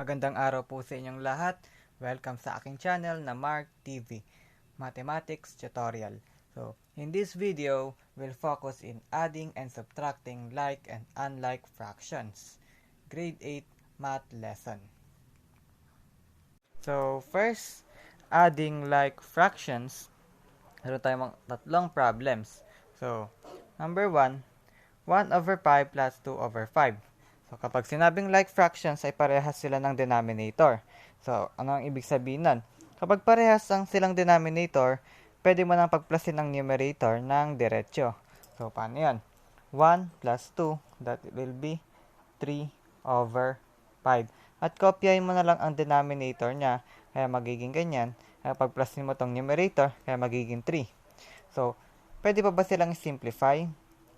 Magandang araw po sa inyong lahat. Welcome sa aking channel na Mark TV, Mathematics Tutorial. So, in this video, we'll focus in adding and subtracting like and unlike fractions. Grade 8 Math Lesson. So, first, adding like fractions. Meron tayong tatlong problems. So, number 1, 1/5 plus 2/5. So, kapag sinabing like fractions ay parehas sila ng denominator. So, ano ang ibig sabihin nun? Kapag parehas ang silang denominator, pwede mo nang pagplasin ng numerator ng diretsyo. So, paano yan? 1 plus 2, that will be 3/5. At kopyahin mo na lang ang denominator niya, kaya magiging ganyan. Kaya pagplasin mo tong numerator, kaya magiging 3. So, pwede pa ba silang simplify?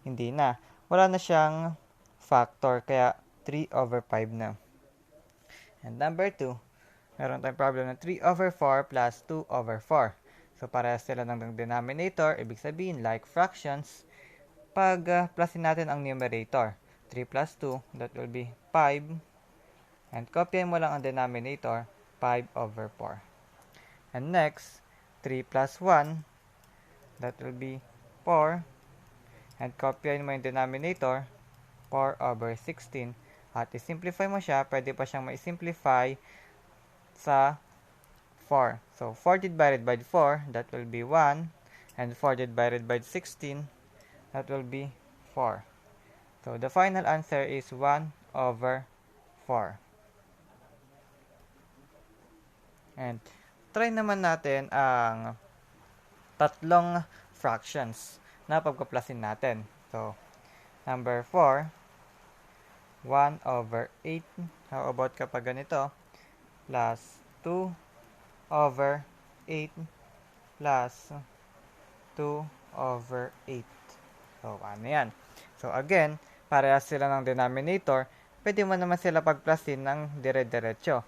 Hindi na. Wala na siyang factor, kaya 3/5 na. And number 2, meron tayong problem na 3/4 plus 2/4. So, parehas sila ng denominator, ibig sabihin, like fractions. Pag plusin natin ang numerator, 3 plus 2, that will be 5. And kopyahin mo lang ang denominator, 5/4. And next, 3 plus 1, that will be 4. And kopyahin mo yung denominator, 4/16. At i-simplify mo siya, pwede pa siyang ma-simplify sa 4. So, 4 divided by 4, that will be 1. And 4 divided by 16, that will be 4. So, the final answer is 1/4. And, try naman natin ang tatlong fractions na pagpaplasin natin. So, number 4, 1/8. How about kapag ganito? Plus 2/8 plus 2/8. So, ano yan? So, again, parehas sila ng denominator. Pwede mo naman sila pagplasin ng dire-diretso.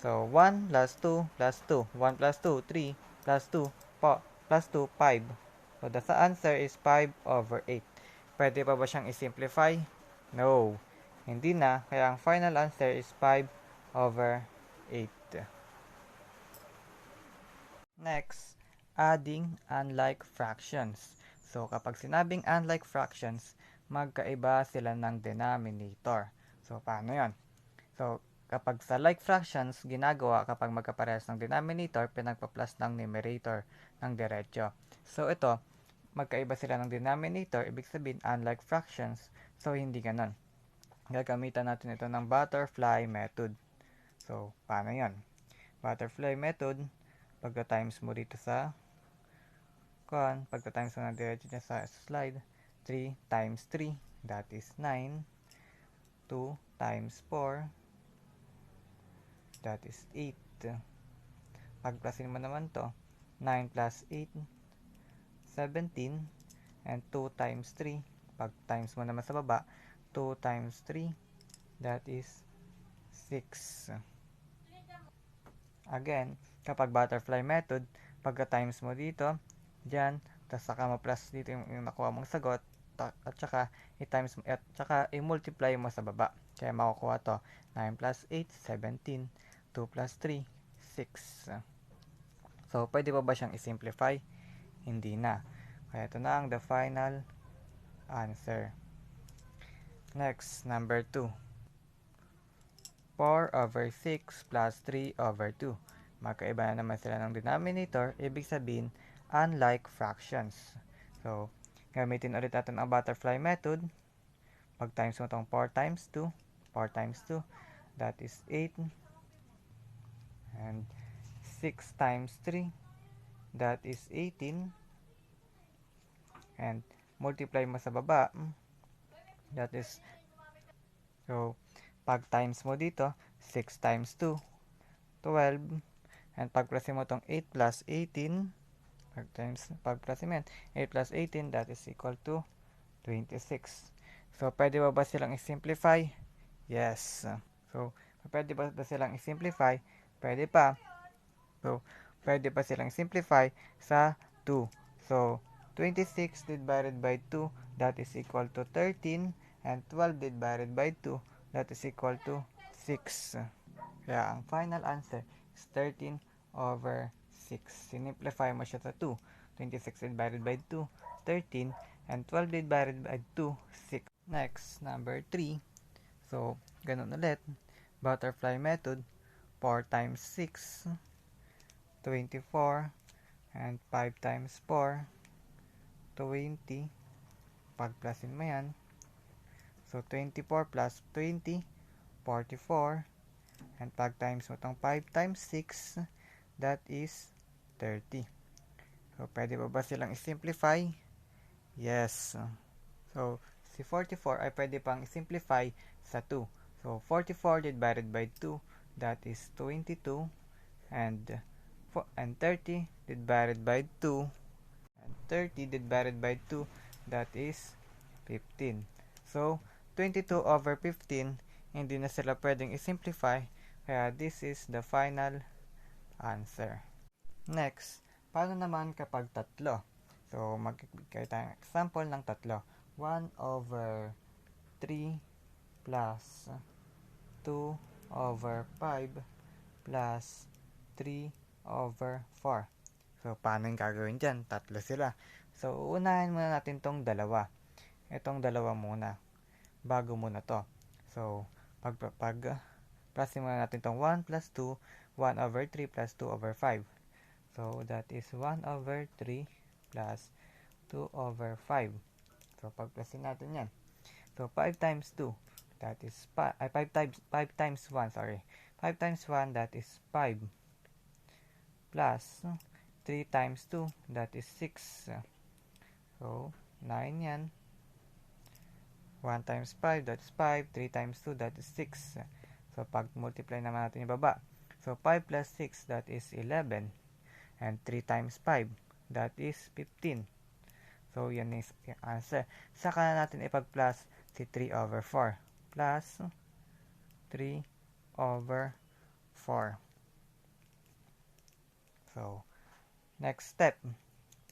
So, 1 plus 2 plus 2. 1 plus 2, 3 plus 2, plus 2, 5. So, the answer is 5/8. Pwede pa ba siyang i-simplify? No. Hindi na. Kaya ang final answer is 5/8. Next, adding unlike fractions. So, kapag sinabing unlike fractions, magkaiba sila ng denominator. So, paano yon? So, kapag sa like fractions, ginagawa kapag magkaparehas ng denominator, pinagpa-plus ng numerator ng diretsyo. So, ito, magkaiba sila ng denominator, ibig sabihin unlike fractions. So, hindi ganon. Gagamitan natin ito ng butterfly method. So, paano yon? Butterfly method, pagka-times mo dito sa pagka-times mo ng diretso niya sa slide, 3 times 3, that is 9. 2 times 4, that is 8. Pagplasin mo naman to, 9 plus 8, 17. And 2 times 3, pag times mo naman sa baba, 2 times 3, that is 6. Again, kapag butterfly method, pagka-times mo dito, dyan, tapos saka mo-plus dito yung nakuha mong sagot, at saka i-times mo, at saka i-multiply mo sa baba. Kaya makukuha to, 9 plus 8, 17, 2 plus 3, 6. So, pwede pa ba siyang i-simplify? Hindi na. Kaya ito na ang the final answer. Next, number 2. 4/6 plus 3/2. Magkaiba na naman sila ng denominator, ibig sabihin, unlike fractions. So, gamitin ulit natin ang butterfly method. Pag times mo itong 4 times 2, 4 times 2, that is 8. And 6 times 3, that is 18. And multiply mo sa baba, that is, so, pag times mo dito, 6 times 2, 12. And pagplasin mo itong 8 plus 18, pagplasin mo 8 plus 18, that is equal to 26. So, pwede ba silang i-simplify? Yes. So, pwede ba silang i-simplify? Pwede pa. So, pwede pa silang simplify sa 2. So, 26 divided by 2, that is equal to 13. And 12 divided by 2, that is equal to 6. Kaya ang final answer is 13 over 6. Sinimplify mo siya sa 2. 26 divided by 2, 13. And 12 divided by 2, 6. Next, number 3. So, ganun ulit. Butterfly method. 4 times 6, 24. And 5 times 4, 20. Pagplasin mo yan. So, 24 plus 20, 44. And pag times mo itong 5 times 6, that is 30. So, pwede ba silang i-simplify? Yes. So, si 44 ay pwede pang i-simplify sa 2. So, 44 divided by 2, that is 22. And 30 divided by 2, and 30 divided by 2, that is 15. So, 22 over 15, hindi na sila pwedeng i-simplify, kaya this is the final answer. Next, paano naman kapag tatlo? So, magbigay tayong example ng tatlo. 1 over 3 plus 2 over 5 plus 3 over 4. So, paano yung gagawin dyan? Tatlo sila. So, uunahin muna natin tong dalawa. Itong dalawa muna. Bago muna to. So, plusin muna natin tong 1 plus 2, 1 over 3 plus 2 over 5. So, that is 1 over 3 plus 2 over 5. So, pagplasin natin yan. So, 5 times 2, that is 5 times 1, sorry. 5 times 1, that is 5. Plus 3 times 2, that is 6. So, 9 yan. 1 times 5, that is 5. 3 times 2, that is 6. So, pag multiply naman natin yung baba. So, 5 plus 6, that is 11. And 3 times 5, that is 15. So, yan is yung answer. Saka na natin ipag-plus si 3 over 4. Plus 3 over 4. So, next step.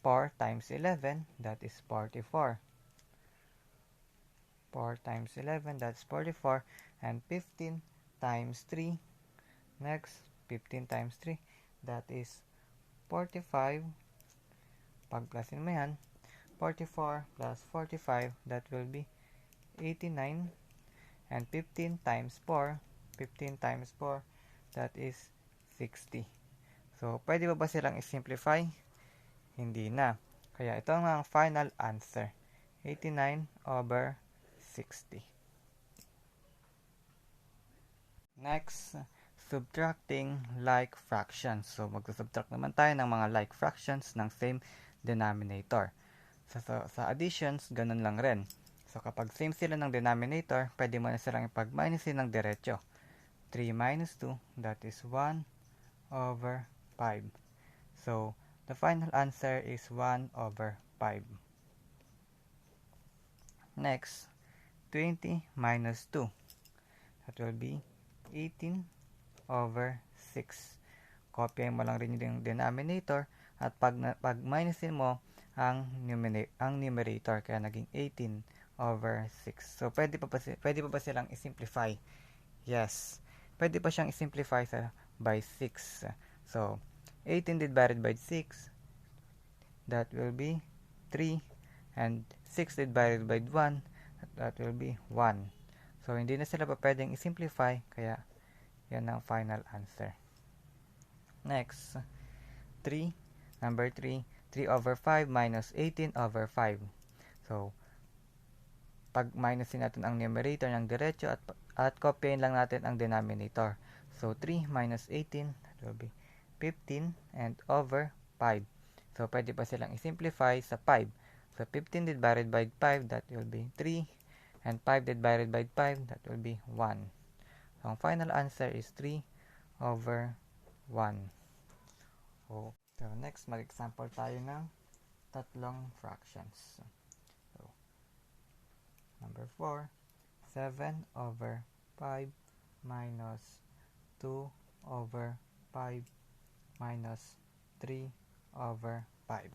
4 times 11, that is 44. 4 times 11, that's 44. And 15 times 3. Next, 15 times 3, that is 45. Pagplasin mo yan. 44 plus 45, that will be 89. And 15 times 4, 15 times 4, that is 60. So, pwede ba silang i-simplify? Hindi na. Kaya ito ang final answer. 89 over 60. Next, subtracting like fractions. So, mag-subtract naman tayo ng mga like fractions ng same denominator. Sa additions, ganun lang rin. So, kapag same sila ng denominator, pwede mo na silang ipag-minusin ng diretso. 3 minus 2, that is 1 over 5. So, the final answer is 1 over 5. Next, 20 minus 2. That will be 18 over 6. Kopyahin mo lang rin yung denominator at pag minusin mo ang numerator, kaya naging 18 over 6. So, pwede pa ba silang i-simplify? Yes. Pwede pa siyang i-simplify by 6. So, 18 divided by 6, that will be 3. And 6 divided by 1, that will be 1. So, hindi na sila pa pwedeng i-simplify, kaya yan ang final answer. Next, 3. Number 3, 3 over 5 minus 18 over 5. So, pag minusin natin ang numerator ng diretso at kopyahin lang natin ang denominator. So, 3 minus 18, that will be 15 and over 5. So, pwede pa silang i-simplify sa 5. So, 15 divided by 5, that will be 3. And 5 divided by 5, that will be 1. So, ang final answer is 3 over 1. So, next, mag-example tayo ng tatlong fractions. So, number 4, 7 over 5 minus 2 over 5 minus 3 over 5.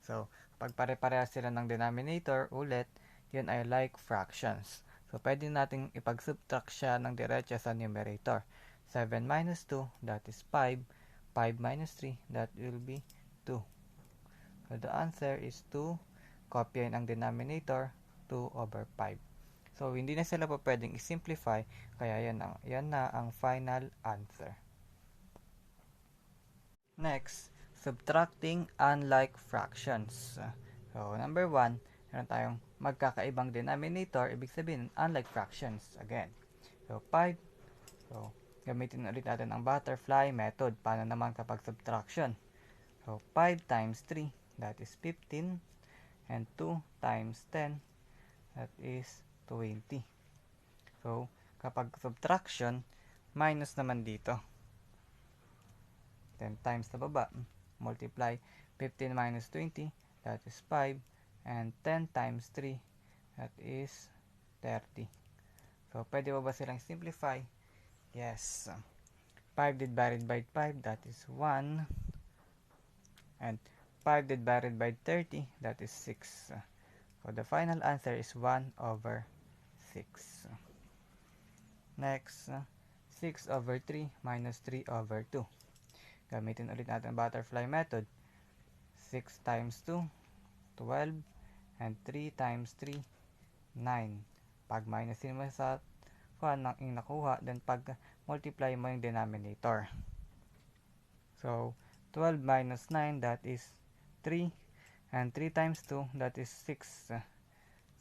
So, pag pare-pareha sila ng denominator, ulit, yun ay like fractions. So, pwede natin ipag-subtract siya ng diretso sa numerator. 7 minus 2, that is 5. 5 minus 3, that will be 2. So the answer is 2. Kopyahin ang denominator, 2 over 5. So hindi na sila pa pwedeng i-simplify, kaya yan na ang final answer. Next, subtracting unlike fractions. So number 1, meron tayong magkakaibang denominator, ibig sabihin unlike fractions again. So 5. So gamitin ulit natin ang butterfly method. Paano naman kapag subtraction? So 5 times 3, that is 15, and 2 times 10, that is 20. So kapag subtraction, minus naman dito. 10 times sa baba, multiply 15 minus 20, that is 5, and 10 times 3, that is 30. So pwede ba silang simplify? Yes. 5 divided by 5, that is 1, and 5 divided by 30, that is 6. So the final answer is 1 over 6. Next, 6 over 3 minus 3 over 2. Gamitin ulit natin ang butterfly method. 6 times 2, 12, and 3 times 3, 9. Pag minusin mo sa kung ang nakuha, then pag multiply mo yung denominator. So 12 minus 9, that is 3, and 3 times 2, that is 6.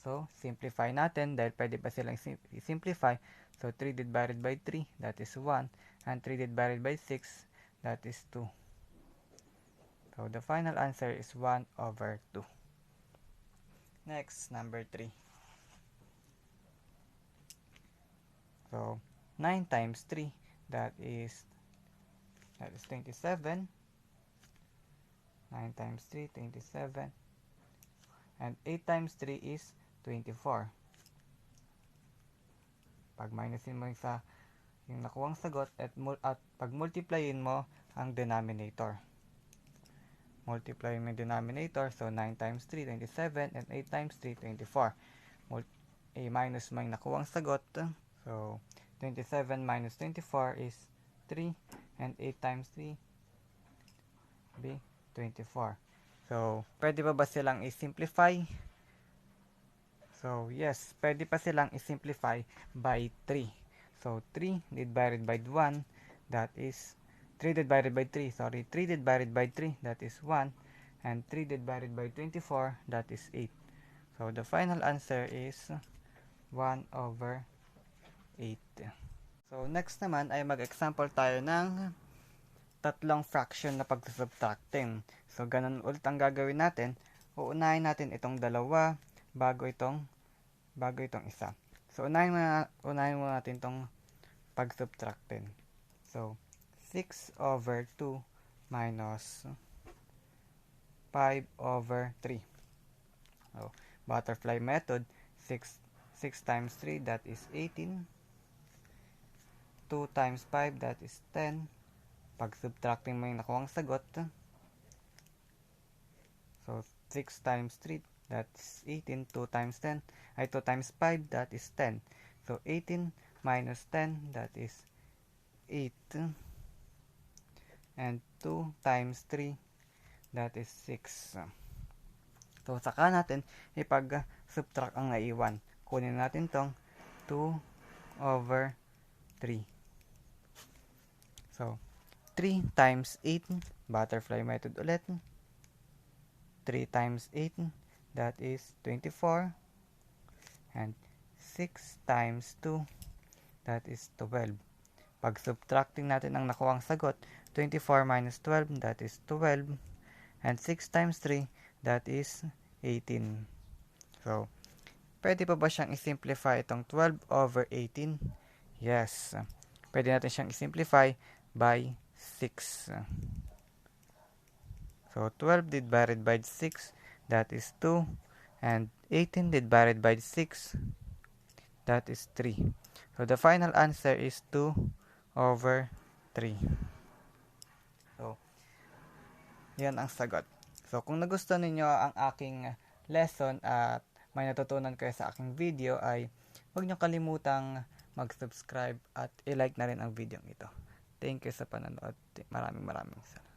So simplify natin dahil pwede pa silang simplify. So 3 divided by 3, that is 1, and 3 divided by 6, that is 2. So the final answer is 1 over 2. Next, number 3. So 9 times 3, that is 27. 9 times 3, 27. And 8 times 3 is 24. Pag minusin mo yung nakuwang sagot at pag multiplyin mo ang denominator. Multiply mo yung denominator. So 9 times 3, 27. And 8 times 3, 24. Minus mo yung nakuwang sagot. So 27 minus 24 is 3. And 8 times 3 be 24. So pwede ba silang i-simplify? So yes, pwede pa silang i-simplify by 3. So 3 divided by 1, that is 3 divided by 3, 3 divided by 3, that is 1, and 3 divided by 24, that is 8. So the final answer is 1 over 8. So next naman ay mag-example tayo ng tatlong fraction na pag-subtracting. So ganun ulit ang gagawin natin. Uunahin natin itong dalawa bago itong isa. So unahin muna natin itong pag-subtracting. So 6 over 2 minus 5 over 3. So butterfly method, 6 times 3, that is 18. 2 times 5, that is 10. Pag subtracting mo yung nakuwang sagot. So 6 times 3, that's 18. 2 times 10, 2 times 5, that is 10. So 18 minus 10, that is 8. And 2 times 3, that is 6. So saka natin ipag-subtract ang naiwan. Kunin natin tong 2 over 3. So 3 times 8, butterfly method ulit. 3 times 8, that is 24. And 6 times 2, that is 12. Pag subtracting natin ang nakuwang sagot, 24 minus 12, that is 12. And 6 times 3, that is 18. So, pwede pa ba siyang isimplify itong 12 over 18? Yes. Pwede natin siyang isimplify by 6. So 12 divided by 6, that is 2. And 18 divided by 6, that is 3. So the final answer is 2 over 3. So, yan ang sagot. So kung nagustuhan ninyo ang aking lesson at may natutunan kayo sa aking video, ay huwag nyo kalimutang mag-subscribe at i-like na rin ang video ito. Thank you sa panonood. Maraming salamat.